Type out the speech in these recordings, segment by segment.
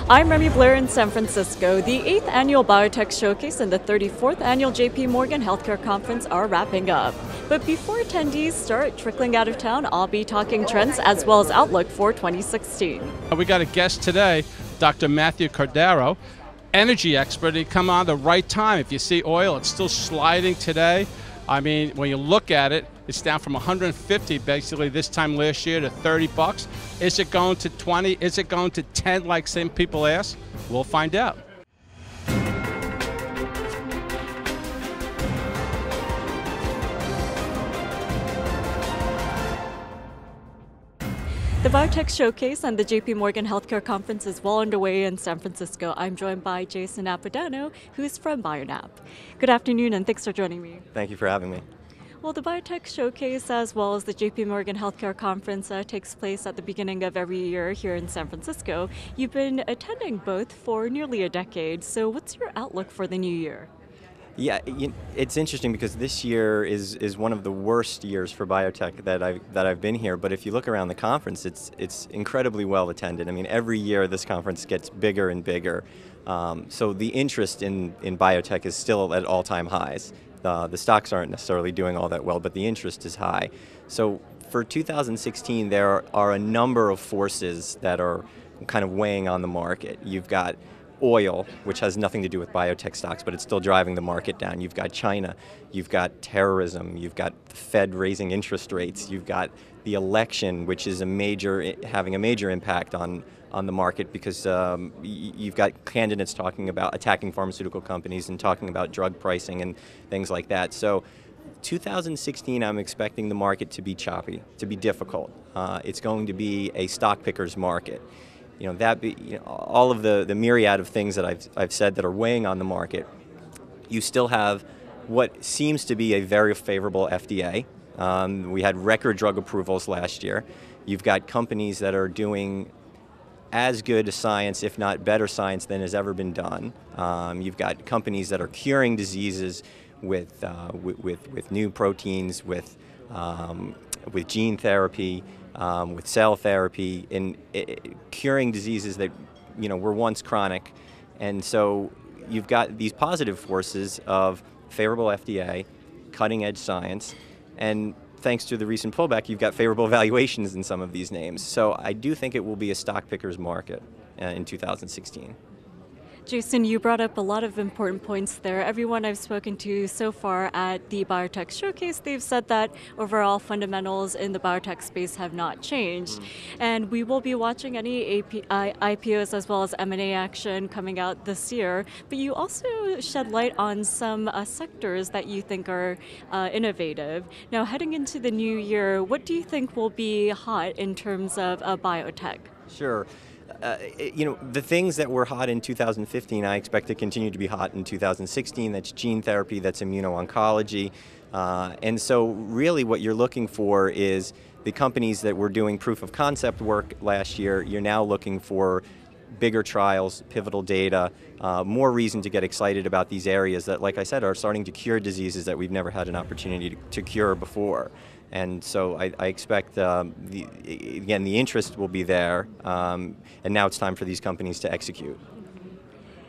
I'm Remy Blaire in San Francisco. The 8th Annual BioTech Showcase and the 34th Annual JP Morgan Healthcare Conference are wrapping up. But before attendees start trickling out of town, I'll be talking trends as well as outlook for 2016. We got a guest today, Dr. Matthew Cordaro, energy expert. He come on the right time. If you see oil, it's still sliding today. I mean, when you look at it, it's down from 150 basically this time last year to 30 bucks. Is it going to 20? Is it going to 10 like some people ask? We'll find out. The BioTech Showcase and the JP Morgan Healthcare Conference is well underway in San Francisco. I'm joined by Jason Apadano, who's from BioNap. Good afternoon and thanks for joining me. Thank you for having me. Well, the BioTech Showcase as well as the JP Morgan Healthcare Conference takes place at the beginning of every year here in San Francisco. You've been attending both for nearly a decade, so what's your outlook for the new year? Yeah, it's interesting because this year is one of the worst years for biotech that I've been here. But if you look around the conference, it's incredibly well attended. I mean, every year this conference gets bigger and bigger. So the interest in biotech is still at all-time highs. The stocks aren't necessarily doing all that well, but the interest is high. So for 2016, there are a number of forces that are kind of weighing on the market. You've got oil, which has nothing to do with biotech stocks, but it's still driving the market down. You've got China, you've got terrorism, you've got the Fed raising interest rates, you've got the election, which is having a major impact on the market because you've got candidates talking about attacking pharmaceutical companies and talking about drug pricing and things like that. So 2016, I'm expecting the market to be choppy, to be difficult. It's going to be a stock picker's market. All of the myriad of things that I've said that are weighing on the market, you still have what seems to be a very favorable FDA. We had record drug approvals last year. You've got companies that are doing as good science, if not better science, than has ever been done. You've got companies that are curing diseases with new proteins, with gene therapy, with cell therapy, and curing diseases that were once chronic. And so you've got these positive forces of favorable FDA, cutting edge science, and thanks to the recent pullback, you've got favorable valuations in some of these names. So I do think it will be a stock picker's market in 2016. Jason, you brought up a lot of important points there. Everyone I've spoken to so far at the BioTech Showcase, they've said that overall fundamentals in the biotech space have not changed. And we will be watching any IPOs as well as M&A action coming out this year. But you also shed light on some sectors that you think are innovative. Now, heading into the new year, what do you think will be hot in terms of biotech? Sure. The things that were hot in 2015, I expect to continue to be hot in 2016. That's gene therapy, that's immuno-oncology. And so really what you're looking for is the companies that were doing proof of concept work last year, you're now looking for bigger trials, pivotal data, more reason to get excited about these areas that, like I said, are starting to cure diseases that we've never had an opportunity to cure before. And so I expect, again, the interest will be there, and now it's time for these companies to execute.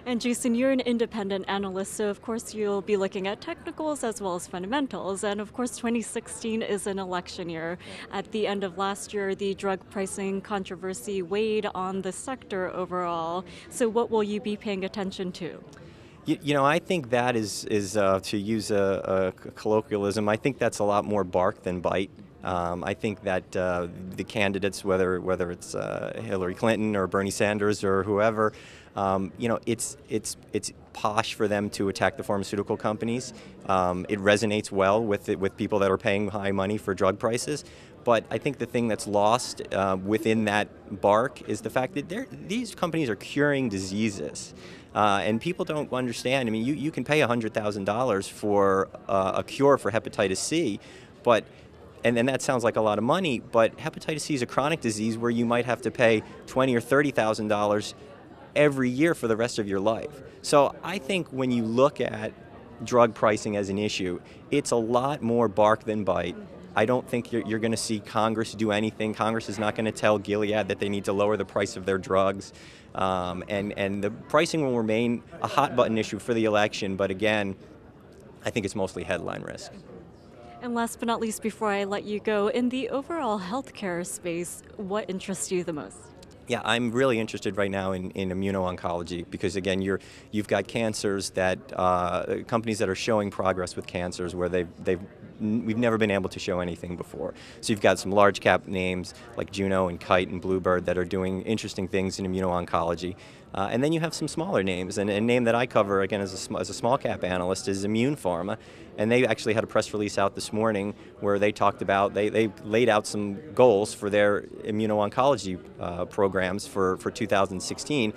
And Jason, you're an independent analyst, so of course you'll be looking at technicals as well as fundamentals. And of course 2016 is an election year. At the end of last year, the drug pricing controversy weighed on the sector overall. So what will you be paying attention to? I think that is to use a colloquialism, I think that's a lot more bark than bite. I think that the candidates, whether it's Hillary Clinton or Bernie Sanders or whoever, it's posh for them to attack the pharmaceutical companies. It resonates well with people that are paying high money for drug prices. But I think the thing that's lost within that bark is the fact that these companies are curing diseases. And people don't understand. I mean, you can pay $100,000 for a cure for hepatitis C, and that sounds like a lot of money, but hepatitis C is a chronic disease where you might have to pay $20,000 or $30,000 every year for the rest of your life. So I think when you look at drug pricing as an issue, it's a lot more bark than bite. I don't think you're going to see Congress do anything. Congress is not going to tell Gilead that they need to lower the price of their drugs. And the pricing will remain a hot button issue for the election, but again, I think it's mostly headline risk. And last but not least, before I let you go, in the overall healthcare space, what interests you the most? Yeah, I'm really interested right now in immuno-oncology because, again, you've got cancers that companies that are showing progress with cancers where we've never been able to show anything before. So you've got some large cap names like Juno and Kite and Bluebird that are doing interesting things in immuno-oncology. And then you have some smaller names, and a name that I cover, again, as a small cap analyst is Immune Pharma, and they actually had a press release out this morning where they talked about, they laid out some goals for their immuno-oncology programs for 2016,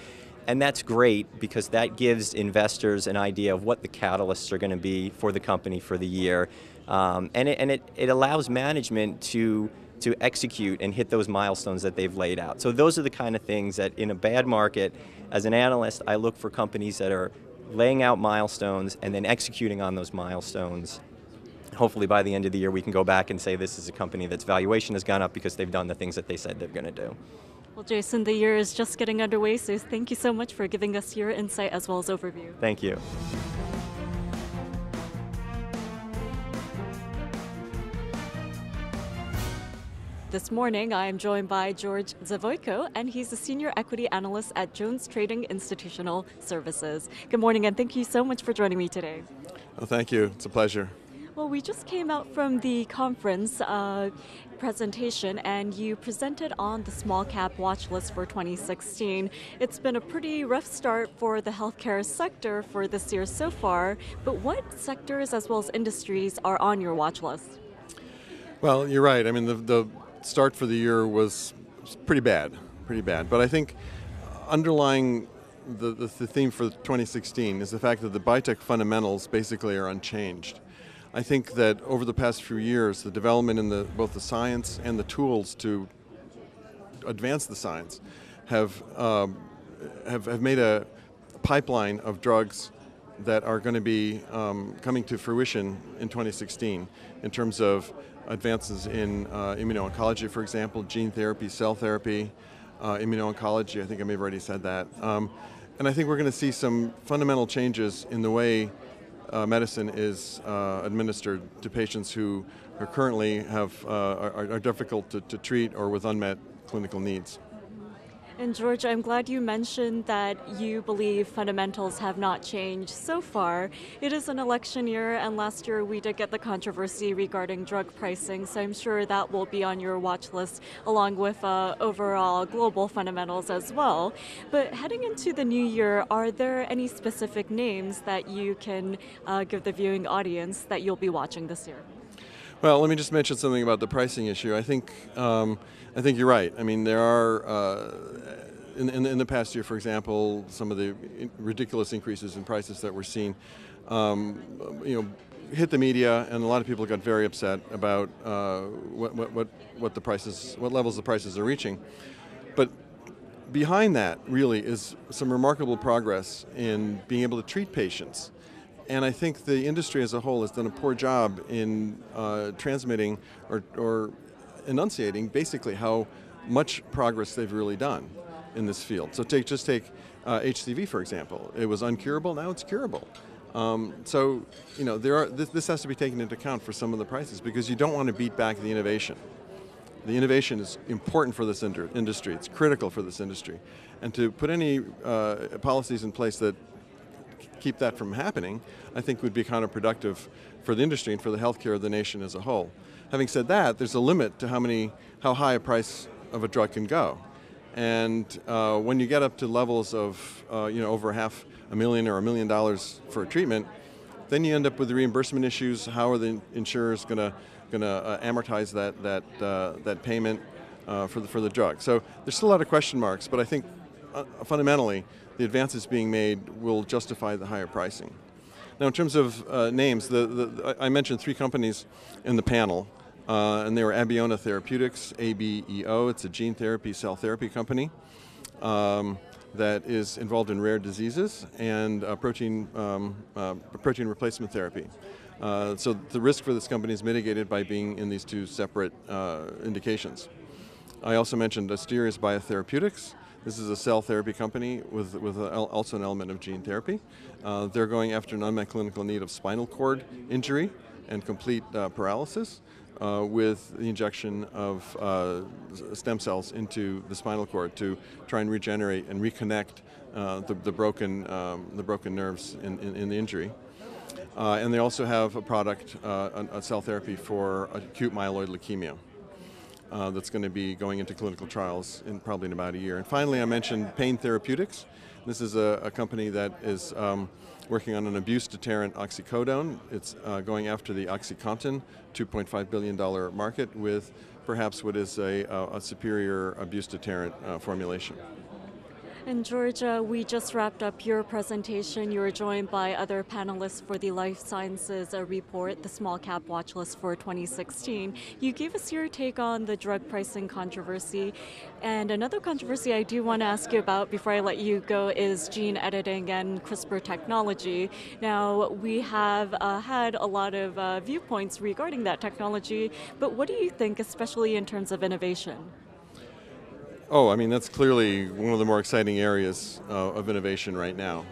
and that's great because that gives investors an idea of what the catalysts are going to be for the company for the year, and it allows management to execute and hit those milestones that they've laid out. So those are the kind of things that in a bad market, as an analyst, I look for companies that are laying out milestones and then executing on those milestones. Hopefully by the end of the year we can go back and say this is a company that's valuation has gone up because they've done the things that they said they're going to do. Well, Jason, the year is just getting underway, so thank you so much for giving us your insight as well as overview. Thank you. This morning, I am joined by George Zavoico, and he's a senior equity analyst at JonesTrading Institutional Services. Good morning, and thank you so much for joining me today. Well, thank you. It's a pleasure. Well, we just came out from the conference presentation, and you presented on the small cap watch list for 2016. It's been a pretty rough start for the healthcare sector for this year so far, but what sectors as well as industries are on your watch list? Well, you're right. I mean, the start for the year was pretty bad. But I think underlying the theme for 2016 is the fact that the biotech fundamentals basically are unchanged. I think that over the past few years, the development in both the science and the tools to advance the science have made a pipeline of drugs that are going to be coming to fruition in 2016 in terms of advances in immuno-oncology, for example, gene therapy, cell therapy, immuno-oncology. I think I may have already said that. And I think we're going to see some fundamental changes in the way medicine is administered to patients who currently are difficult to treat or with unmet clinical needs. And George, I'm glad you mentioned that you believe fundamentals have not changed so far. It is an election year, and last year we did get the controversy regarding drug pricing, so I'm sure that will be on your watch list along with overall global fundamentals as well. But heading into the new year, are there any specific names that you can give the viewing audience that you'll be watching this year? Well, let me just mention something about the pricing issue. I think you're right. I mean, there are in the past year, for example, some of the ridiculous increases in prices that we're seeing, hit the media, and a lot of people got very upset about what levels the prices are reaching. But behind that, really, is some remarkable progress in being able to treat patients. And I think the industry as a whole has done a poor job in transmitting or enunciating basically how much progress they've really done in this field. So just take HCV, for example. It was uncurable, now it's curable. So this has to be taken into account for some of the prices because you don't want to beat back the innovation. The innovation is important for this industry. It's critical for this industry. And to put any policies in place that keep that from happening, I think would be counterproductive for the industry and for the healthcare of the nation as a whole. Having said that, there's a limit to how high a price of a drug can go. And when you get up to levels of over $500,000 or $1 million for a treatment, then you end up with the reimbursement issues. How are the insurers going to amortize that payment for the drug? So there's still a lot of question marks, but I think fundamentally the advances being made will justify the higher pricing. Now, in terms of names, I mentioned 3 companies in the panel, and they were Apadano Therapeutics, ABEO. It's a gene therapy, cell therapy company that is involved in rare diseases and protein replacement therapy. So the risk for this company is mitigated by being in these two separate indications. I also mentioned Asterias Biotherapeutics. This is a cell therapy company with also an element of gene therapy. They're going after an unmet clinical need of spinal cord injury and complete paralysis with the injection of stem cells into the spinal cord to try and regenerate and reconnect the broken nerves in the injury. And they also have a product, a cell therapy for acute myeloid leukemia. That's going to be going into clinical trials probably in about a year. And finally, I mentioned Pain Therapeutics. This is a company that is working on an abuse deterrent oxycodone. It's going after the OxyContin, $2.5 billion market with perhaps what is a superior abuse deterrent formulation. And George, we just wrapped up your presentation. You were joined by other panelists for the Life Sciences report, the Small Cap Watchlist for 2016. You gave us your take on the drug pricing controversy. And another controversy I do want to ask you about before I let you go is gene editing and CRISPR technology. Now, we have had a lot of viewpoints regarding that technology, but what do you think, especially in terms of innovation? Oh, I mean, that's clearly one of the more exciting areas of innovation right now.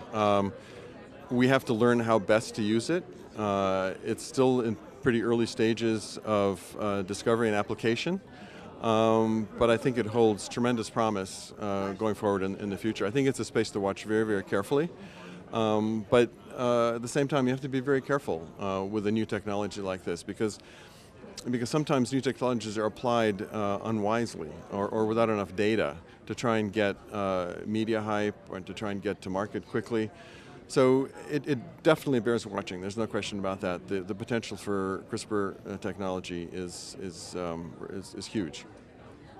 We have to learn how best to use it. It's still in pretty early stages of discovery and application, but I think it holds tremendous promise going forward in the future. I think it's a space to watch very, very carefully, but at the same time, you have to be very careful with a new technology like this because sometimes new technologies are applied unwisely or without enough data to try and get media hype or to try and get to market quickly. So it definitely bears watching. There's no question about that. The potential for CRISPR technology is huge.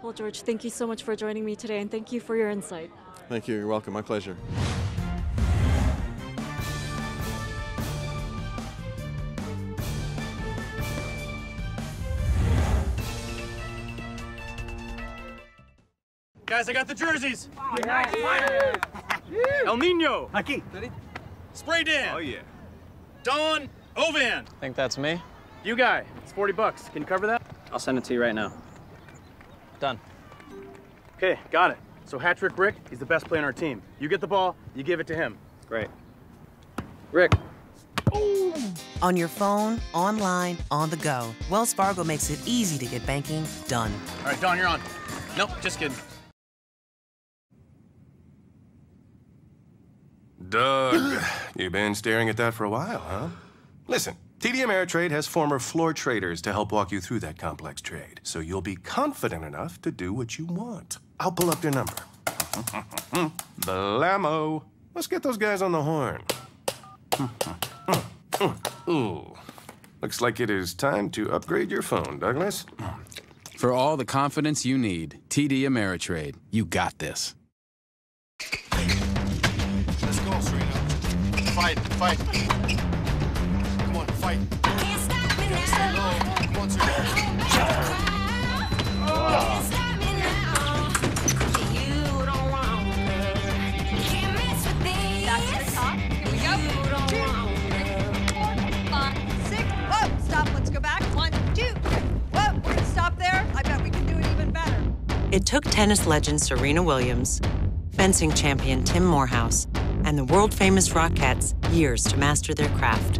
Well, George, thank you so much for joining me today, and thank you for your insight. Thank you. You're welcome. My pleasure. Guys, I got the jerseys. El Nino. Aquí. Spray Dan. Oh, yeah. Don Ovan. Think that's me? You guy. It's $40. Can you cover that? I'll send it to you right now. Done. Okay, got it. So Hat-Trick Rick, he's the best player on our team. You get the ball, you give it to him. Great. Rick. On your phone, online, on the go, Wells Fargo makes it easy to get banking done. All right, Don, you're on. Nope, just kidding. Doug, you've been staring at that for a while, huh? Listen, TD Ameritrade has former floor traders to help walk you through that complex trade, so you'll be confident enough to do what you want. I'll pull up your number. Blammo. Let's get those guys on the horn. Ooh. Looks like it is time to upgrade your phone, Douglas. For all the confidence you need, TD Ameritrade. You got this. Let's go, Serena. Fight, fight. Come on, fight. Can't stop me now. Come on, Serena. Can't stop me now. You don't want me. Can't mess with this. Back to the top. Here we go. You don't 2, want me. 4, 5, 6. Whoa, stop. Let's go back. 1, 2. Whoa, we're going to stop there. I bet we can do it even better. It took tennis legend Serena Williams, fencing champion Tim Morehouse, and the world-famous Rockettes years to master their craft.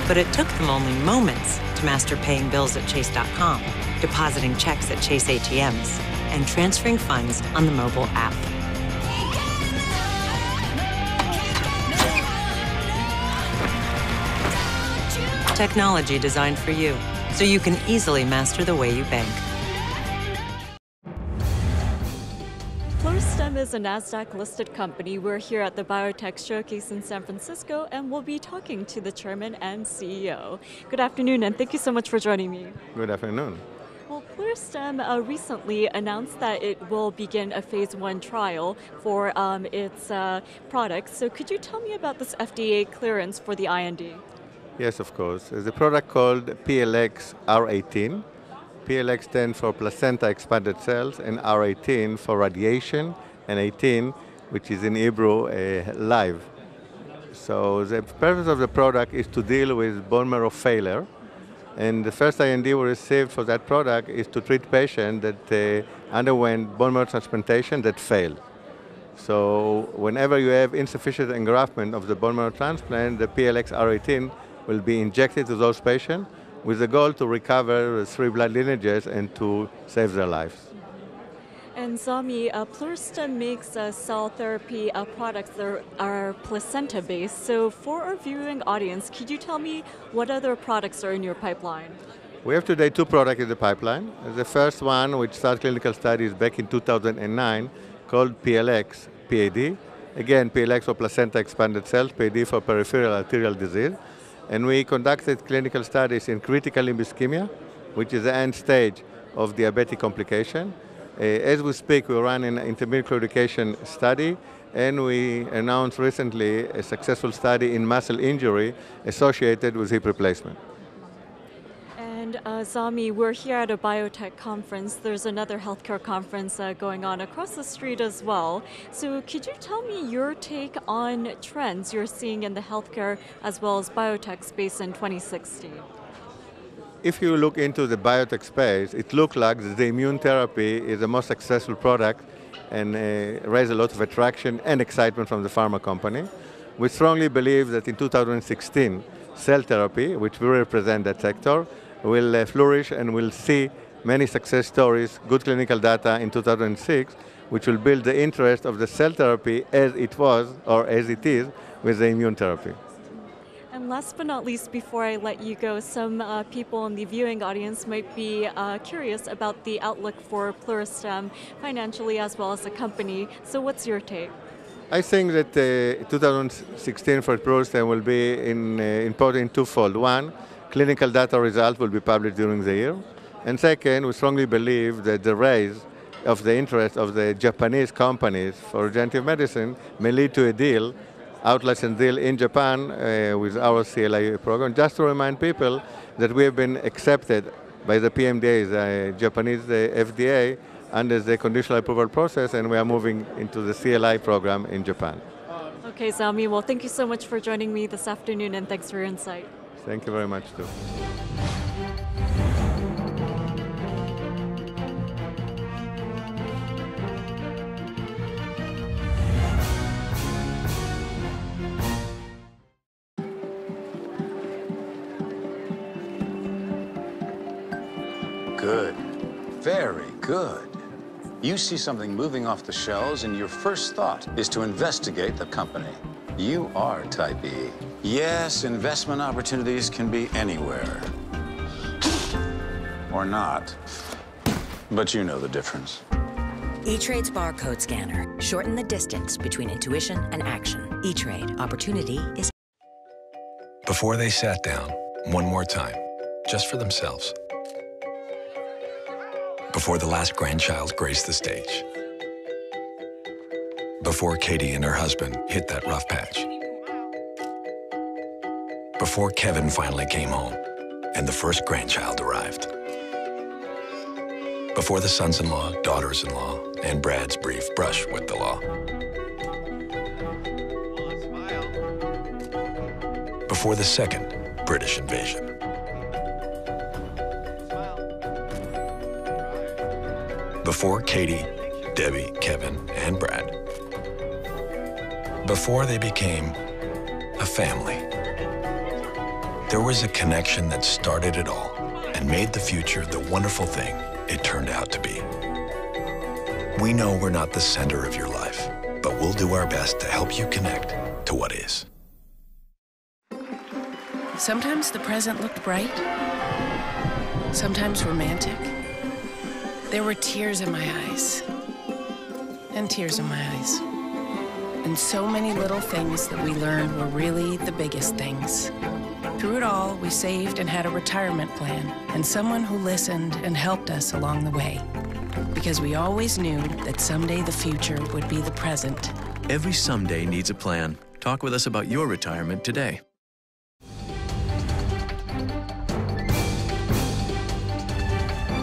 But it took them only moments to master paying bills at Chase.com, depositing checks at Chase ATMs, and transferring funds on the mobile app. Technology designed for you, so you can easily master the way you bank. Pluristem is a NASDAQ-listed company. We're here at the BioTech Showcase in San Francisco, and we'll be talking to the chairman and CEO. Good afternoon, and thank you so much for joining me. Good afternoon. Well, Clearstem recently announced that it will begin a phase 1 trial for its products. So could you tell me about this FDA clearance for the IND? Yes, of course. There's a product called PLX R18. PLX stands for placenta expanded cells, and R18 for radiation, and 18, which is in Hebrew, live. So the purpose of the product is to deal with bone marrow failure. And the first IND we received for that product is to treat patients that underwent bone marrow transplantation that failed. So whenever you have insufficient engraftment of the bone marrow transplant, the PLX-R18 will be injected to those patients with the goal to recover the 3 blood lineages and to save their lives. And Zami, Pluristem makes cell therapy products that are placenta-based. So for our viewing audience, could you tell me what other products are in your pipeline? We have today 2 products in the pipeline. The first one, which started clinical studies back in 2009, called PLX PAD. Again, PLX for placenta expanded cells, PAD for peripheral arterial disease. And we conducted clinical studies in critical limb ischemia, which is the end stage of diabetic complication. As we speak, we run an intermediate claudication study, and we announced recently a successful study in muscle injury associated with hip replacement. And Zami, we're here at a biotech conference. There's another healthcare conference going on across the street as well. So could you tell me your take on trends you're seeing in the healthcare as well as biotech space in 2016? If you look into the biotech space, it looks like the immune therapy is the most successful product and raised a lot of attraction and excitement from the pharma company. We strongly believe that in 2016, cell therapy, which we represent that sector, will flourish and will see many success stories, good clinical data in 2006, which will build the interest of the cell therapy as it was or as it is with the immune therapy. And last but not least, before I let you go, some people in the viewing audience might be curious about the outlook for Pluristem financially as well as the company. So what's your take? I think that 2016 for Pluristem will be important in twofold. One, clinical data results will be published during the year. And second, we strongly believe that the rise of the interest of the Japanese companies for regenerative medicine may lead to a deal, out-license deal in Japan with our CLI program. Just to remind people that we have been accepted by the PMDA, the Japanese FDA, under the conditional approval process, and we are moving into the CLI program in Japan. Okay, Zami, well, thank you so much for joining me this afternoon, and thanks for your insight. Thank you very much, too. Good. Very good. You see something moving off the shelves, and your first thought is to investigate the company. You are Type E. Yes, investment opportunities can be anywhere. Or not. But you know the difference. eTrade's barcode scanner. Shorten the distance between intuition and action. eTrade. Opportunity is... Before they sat down, one more time, just for themselves. Before the last grandchild graced the stage. Before Katie and her husband hit that rough patch. Before Kevin finally came home and the first grandchild arrived. Before the sons-in-law, daughters-in-law, and Brad's brief brush with the law. Before the second British invasion. Before Katie, Debbie, Kevin, and Brad. Before they became a family. There was a connection that started it all and made the future the wonderful thing it turned out to be. We know we're not the center of your life, but we'll do our best to help you connect to what is. Sometimes the present looked bright, sometimes romantic. There were tears in my eyes, and tears in my eyes. And so many little things that we learned were really the biggest things. Through it all, we saved and had a retirement plan, and someone who listened and helped us along the way. Because we always knew that someday the future would be the present. Every someday needs a plan. Talk with us about your retirement today.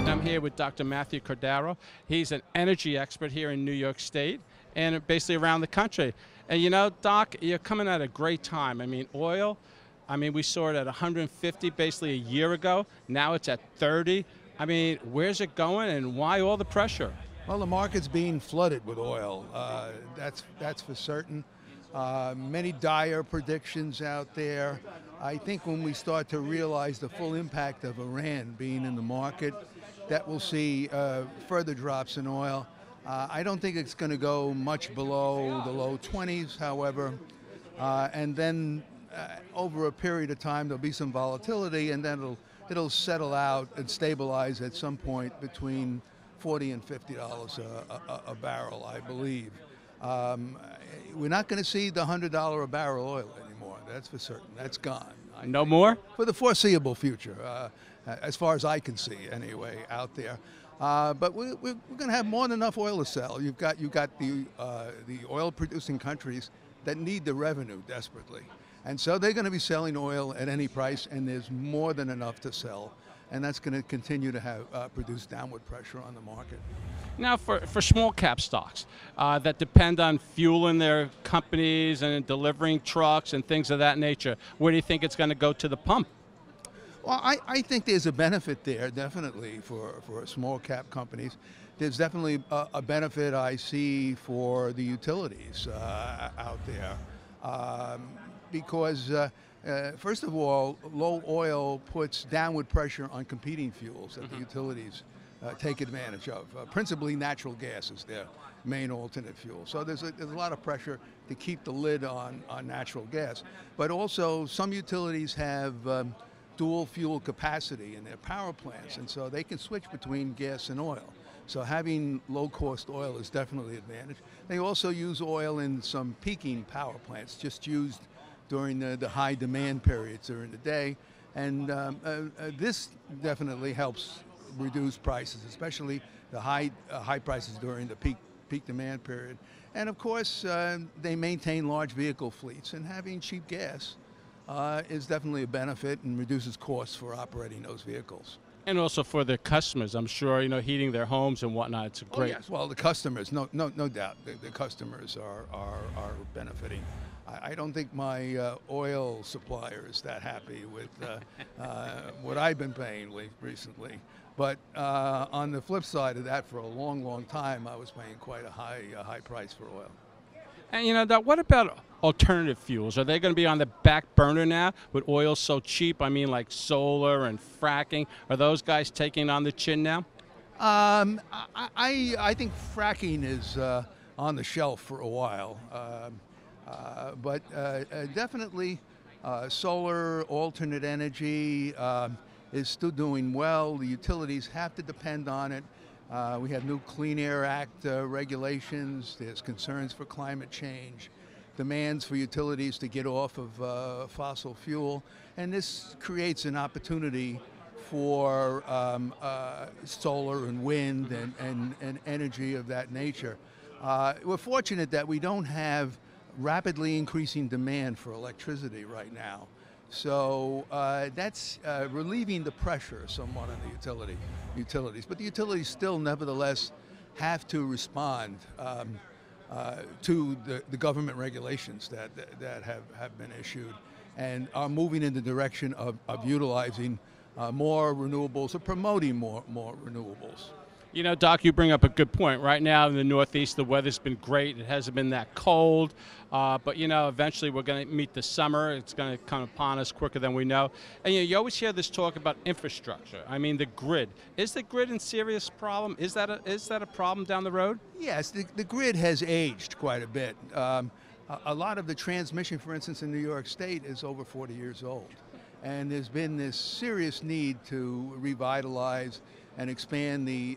I'm here with Dr. Matthew Cordaro. He's an energy expert here in New York State and basically around the country. And you know, Doc, you're coming at a great time. I mean, oil, I mean, we saw it at 150 basically a year ago. Now it's at 30. I mean, where's it going and why all the pressure? Well, the market's being flooded with oil. That's for certain. Many dire predictions out there. I think when we start to realize the full impact of Iran being in the market, that we'll see further drops in oil. I don't think it's going to go much below the low 20s, however, and then over a period of time there'll be some volatility, and then it'll settle out and stabilize at some point between $40 and $50 a barrel, I believe. We're not going to see the $100 a barrel oil anymore. That's for certain. That's gone. No more? For the foreseeable future, as far as I can see, anyway, out there. But we're going to have more than enough oil to sell. You've got the oil-producing countries that need the revenue desperately, and so they're going to be selling oil at any price, and there's more than enough to sell, and that's going to continue to have produce downward pressure on the market. Now, for small cap stocks that depend on fueling their companies and delivering trucks and things of that nature, where do you think it's going to go to the pump? Well, I think there's a benefit there, definitely, for small cap companies. There's definitely a benefit I see for the utilities out there. Because, first of all, low oil puts downward pressure on competing fuels that the utilities take advantage of. Principally natural gas is their main alternate fuel. So there's a lot of pressure to keep the lid on natural gas. But also some utilities have dual fuel capacity in their power plants, and so they can switch between gas and oil. So having low-cost oil is definitely an advantage. They also use oil in some peaking power plants, just used during the high demand periods during the day. And this definitely helps reduce prices, especially the high prices during the peak demand period. And of course, they maintain large vehicle fleets, and having cheap gas is definitely a benefit and reduces costs for operating those vehicles. And also for their customers, I'm sure, you know, heating their homes and whatnot. It's a great. Oh, yes. Well, the customers, no doubt, the customers are benefiting. I don't think my oil supplier is that happy with what I've been paying recently. But on the flip side of that, for a long, long time, I was paying quite a high price for oil. And you know, Doc, what about alternative fuels? Are they going to be on the back burner now with oil so cheap? I mean, like solar and fracking. Are those guys taking on the chin now? I think fracking is on the shelf for a while. But definitely solar, alternate energy is still doing well. The utilities have to depend on it. We have new Clean Air Act regulations. There's concerns for climate change, demands for utilities to get off of fossil fuel, and this creates an opportunity for solar and wind and energy of that nature. We're fortunate that we don't have rapidly increasing demand for electricity right now. So that's relieving the pressure somewhat on the utilities. But the utilities still, nevertheless, have to respond to the government regulations that have been issued, and are moving in the direction of utilizing more renewables or promoting more renewables. You know, Doc, you bring up a good point. Right now in the Northeast, the weather's been great. It hasn't been that cold. But, you know, eventually we're going to meet the summer. It's going to come upon us quicker than we know. And, you know, you always hear this talk about infrastructure. I mean, the grid. Is the grid in serious problem? Is that a problem down the road? Yes, the grid has aged quite a bit. A lot of the transmission, for instance, in New York State is over 40 years old. And there's been this serious need to revitalize and expand the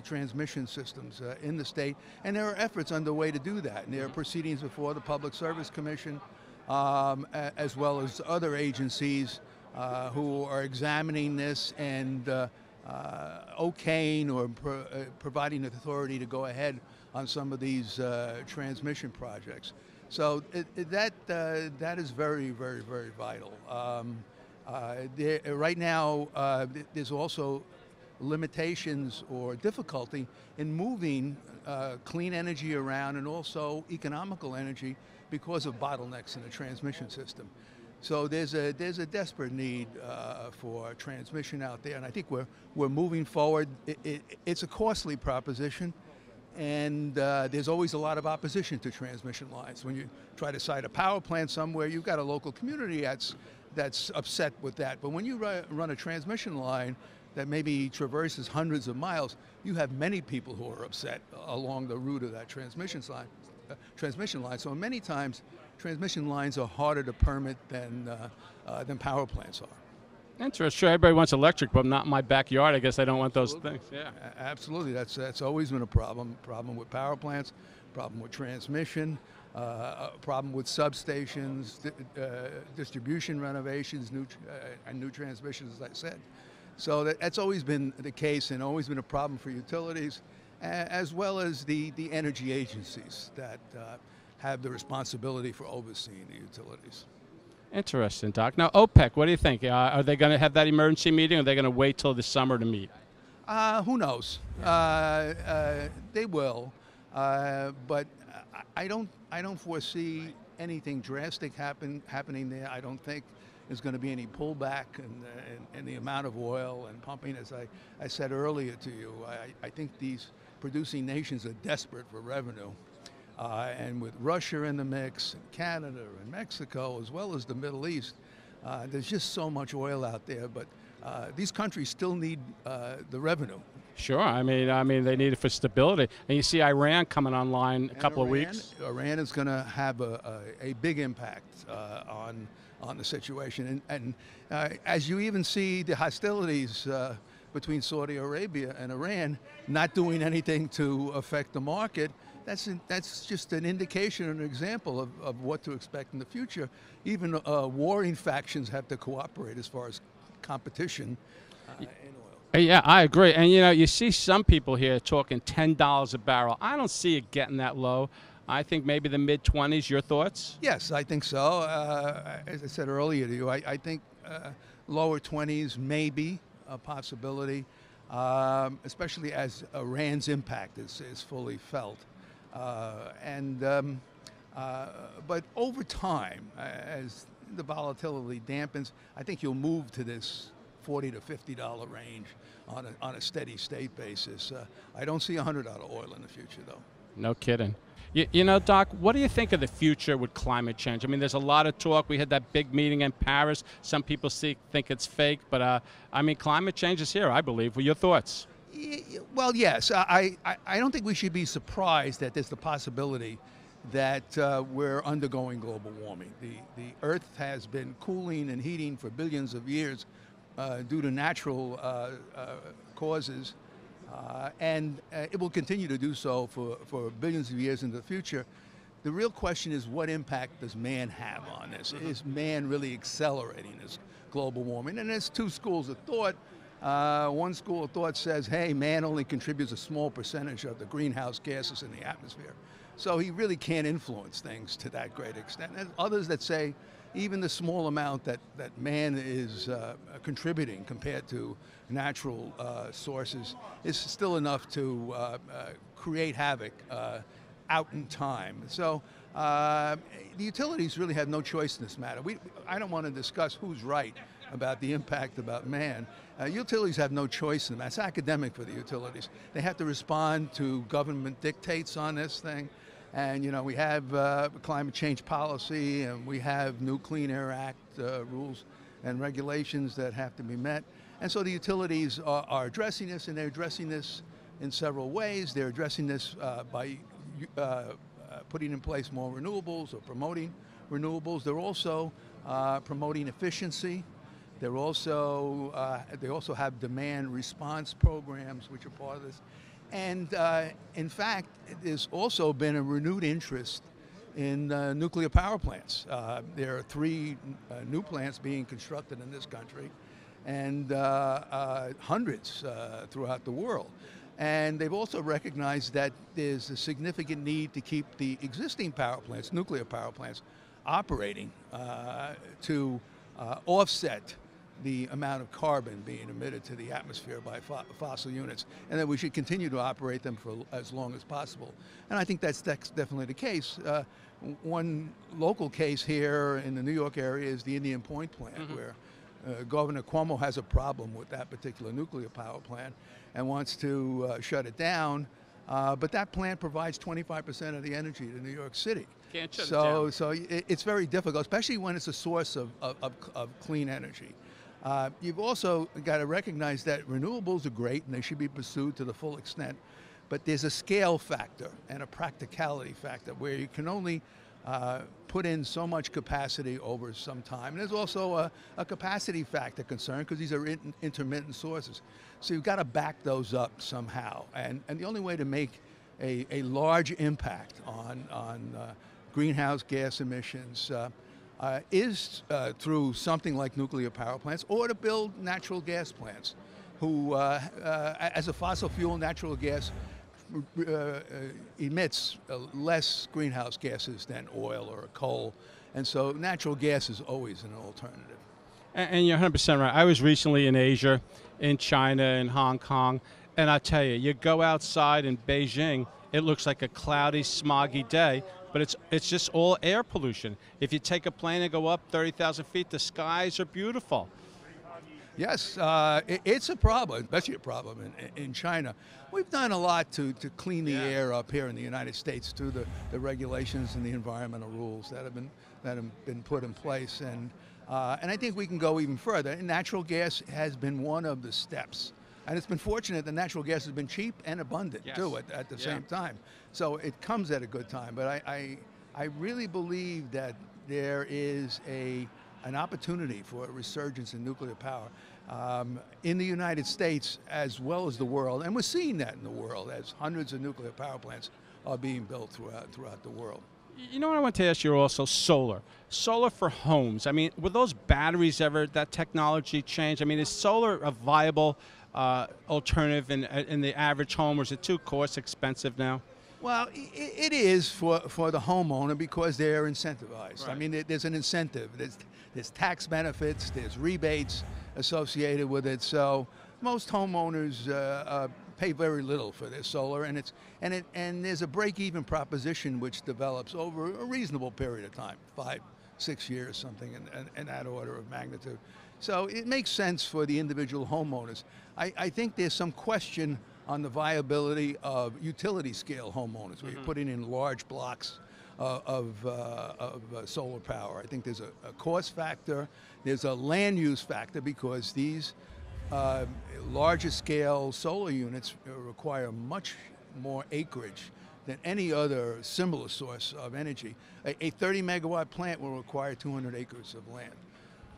transmission systems in the state. And there are efforts underway to do that. And there are proceedings before the Public Service Commission, as well as other agencies who are examining this and okaying or providing authority to go ahead on some of these transmission projects. So that is very, very, very vital. Right now, there's also limitations or difficulty in moving clean energy around and also economical energy because of bottlenecks in the transmission system. So there's a desperate need for transmission out there, and I think we're moving forward. It's a costly proposition, and there's always a lot of opposition to transmission lines. When you try to site a power plant somewhere, you've got a local community that's upset with that. But when you run a transmission line that maybe traverses hundreds of miles, you have many people who are upset along the route of that transmission line. So many times, transmission lines are harder to permit than power plants are. Interesting. Sure, everybody wants electric, but not in my backyard. I guess I don't want those things. Yeah. Absolutely. That's always been a problem. Problem with power plants, problem with transmission, a problem with substations, distribution renovations, and new transmissions, as I said. So that's always been the case and always been a problem for utilities, as well as the energy agencies that have the responsibility for overseeing the utilities. Interesting, Doc. Now, OPEC, what do you think? Are they going to have that emergency meeting, or are they going to wait till the summer to meet? Who knows? They will, but I don't foresee anything drastic happening there. I don't think there's going to be any pullback in the amount of oil and pumping. As I said earlier to you, I think these producing nations are desperate for revenue. And with Russia in the mix, and Canada and Mexico, as well as the Middle East, there's just so much oil out there. But these countries still need the revenue. Sure. I mean, they need it for stability. And you see Iran coming online a couple of weeks. Iran is going to have a big impact on the situation. And as you even see the hostilities between Saudi Arabia and Iran not doing anything to affect the market, that's just an indication, an example of what to expect in the future. Even warring factions have to cooperate as far as competition in oil. Yeah, I agree. And you see some people here talking $10 a barrel. I don't see it getting that low. I think maybe the mid-20s. Your thoughts? Yes, I think so. As I said earlier to you, I think lower 20s may be a possibility, especially as Iran's impact is fully felt. But over time, as the volatility dampens, I think you'll move to this $40 to $50 range on a steady state basis. I don't see $100 oil in the future, though. No kidding. You know, Doc, what do you think of the future with climate change? I mean, there's a lot of talk. We had that big meeting in Paris. Some people think it's fake, but I mean, climate change is here, I believe. What are your thoughts? Well, yes. I don't think we should be surprised that there's the possibility that we're undergoing global warming. The Earth has been cooling and heating for billions of years due to natural causes, and it will continue to do so for billions of years into the future. The real question is, what impact does man have on this? Is man really accelerating this global warming? And there's two schools of thought. One school of thought says, hey, man only contributes a small percentage of the greenhouse gases in the atmosphere, so he really can't influence things to that great extent. And others that say even the small amount that man is contributing compared to natural sources is still enough to create havoc out in time. So the utilities really have no choice in this matter. I don't want to discuss who's right about the impact about man. Utilities have no choice in that. It's academic for the utilities. They have to respond to government dictates on this thing. And, you know, we have climate change policy, and we have new Clean Air Act rules and regulations that have to be met. And so the utilities are addressing this, and they're addressing this in several ways. They're addressing this by putting in place more renewables or promoting renewables. They're also promoting efficiency. They also have demand response programs, which are part of this. And in fact, there's also been a renewed interest in nuclear power plants. There are 3 new plants being constructed in this country, and hundreds throughout the world. And they've also recognized that there's a significant need to keep the existing power plants, nuclear power plants, operating to offset the amount of carbon being emitted to the atmosphere by fossil units, and that we should continue to operate them for as long as possible. And I think that's definitely the case. One local case here in the New York area is the Indian Point plant, where Governor Cuomo has a problem with that particular nuclear power plant and wants to shut it down. But that plant provides 25% of the energy to New York City. Can't shut it down. So it's very difficult, especially when it's a source of clean energy. You've also got to recognize that renewables are great and they should be pursued to the full extent, but there's a scale factor and a practicality factor where you can only put in so much capacity over some time. And there's also a capacity factor concern because these are intermittent sources. So you've got to back those up somehow. And the only way to make a large impact on greenhouse gas emissions is through something like nuclear power plants or to build natural gas plants who, as a fossil fuel, natural gas emits less greenhouse gases than oil or coal. And so natural gas is always an alternative. And you're 100% right. I was recently in Asia, in China, in Hong Kong, and I tell you, you go outside in Beijing, it looks like a cloudy, smoggy day, but it's just all air pollution. If you take a plane and go up 30,000 feet, the skies are beautiful. Yes, it's a problem, especially a problem in China. We've done a lot to clean the air up here in the United States through the regulations and the environmental rules that have been put in place, and I think we can go even further. And natural gas has been one of the steps, and it's been fortunate that natural gas has been cheap and abundant too at the same time. So it comes at a good time. But I really believe that there is an opportunity for a resurgence in nuclear power in the United States as well as the world, and we're seeing that in the world as hundreds of nuclear power plants are being built throughout the world. You know what I want to ask you also? Solar for homes. I mean, will those batteries ever, that technology change? I mean, is solar a viable alternative in the average home, or is it too cost expensive now? Well, it is for the homeowner because they're incentivized. Right. I mean, there's an incentive. There's tax benefits. There's rebates associated with it. So most homeowners pay very little for their solar, and there's a break-even proposition which develops over a reasonable period of time, 5-6 years, something in that order of magnitude. So it makes sense for the individual homeowners. I think there's some question on the viability of utility-scale homeowners, where you're putting in large blocks of solar power. I think there's a cost factor. There's a land use factor because these larger-scale solar units require much more acreage than any other similar source of energy. A 30-megawatt plant will require 200 acres of land.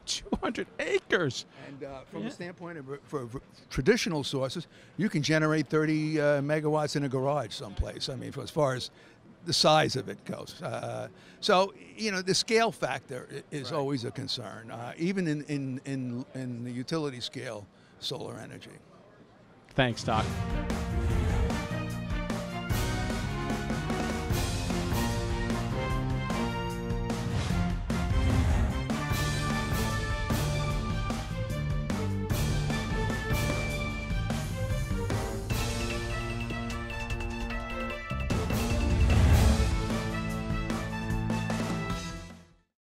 200 acres. And from the standpoint of for traditional sources, you can generate 30 megawatts in a garage someplace. I mean, as far as the size of it goes. So, you know, the scale factor is always a concern, even in the utility scale solar energy. Thanks, Doc.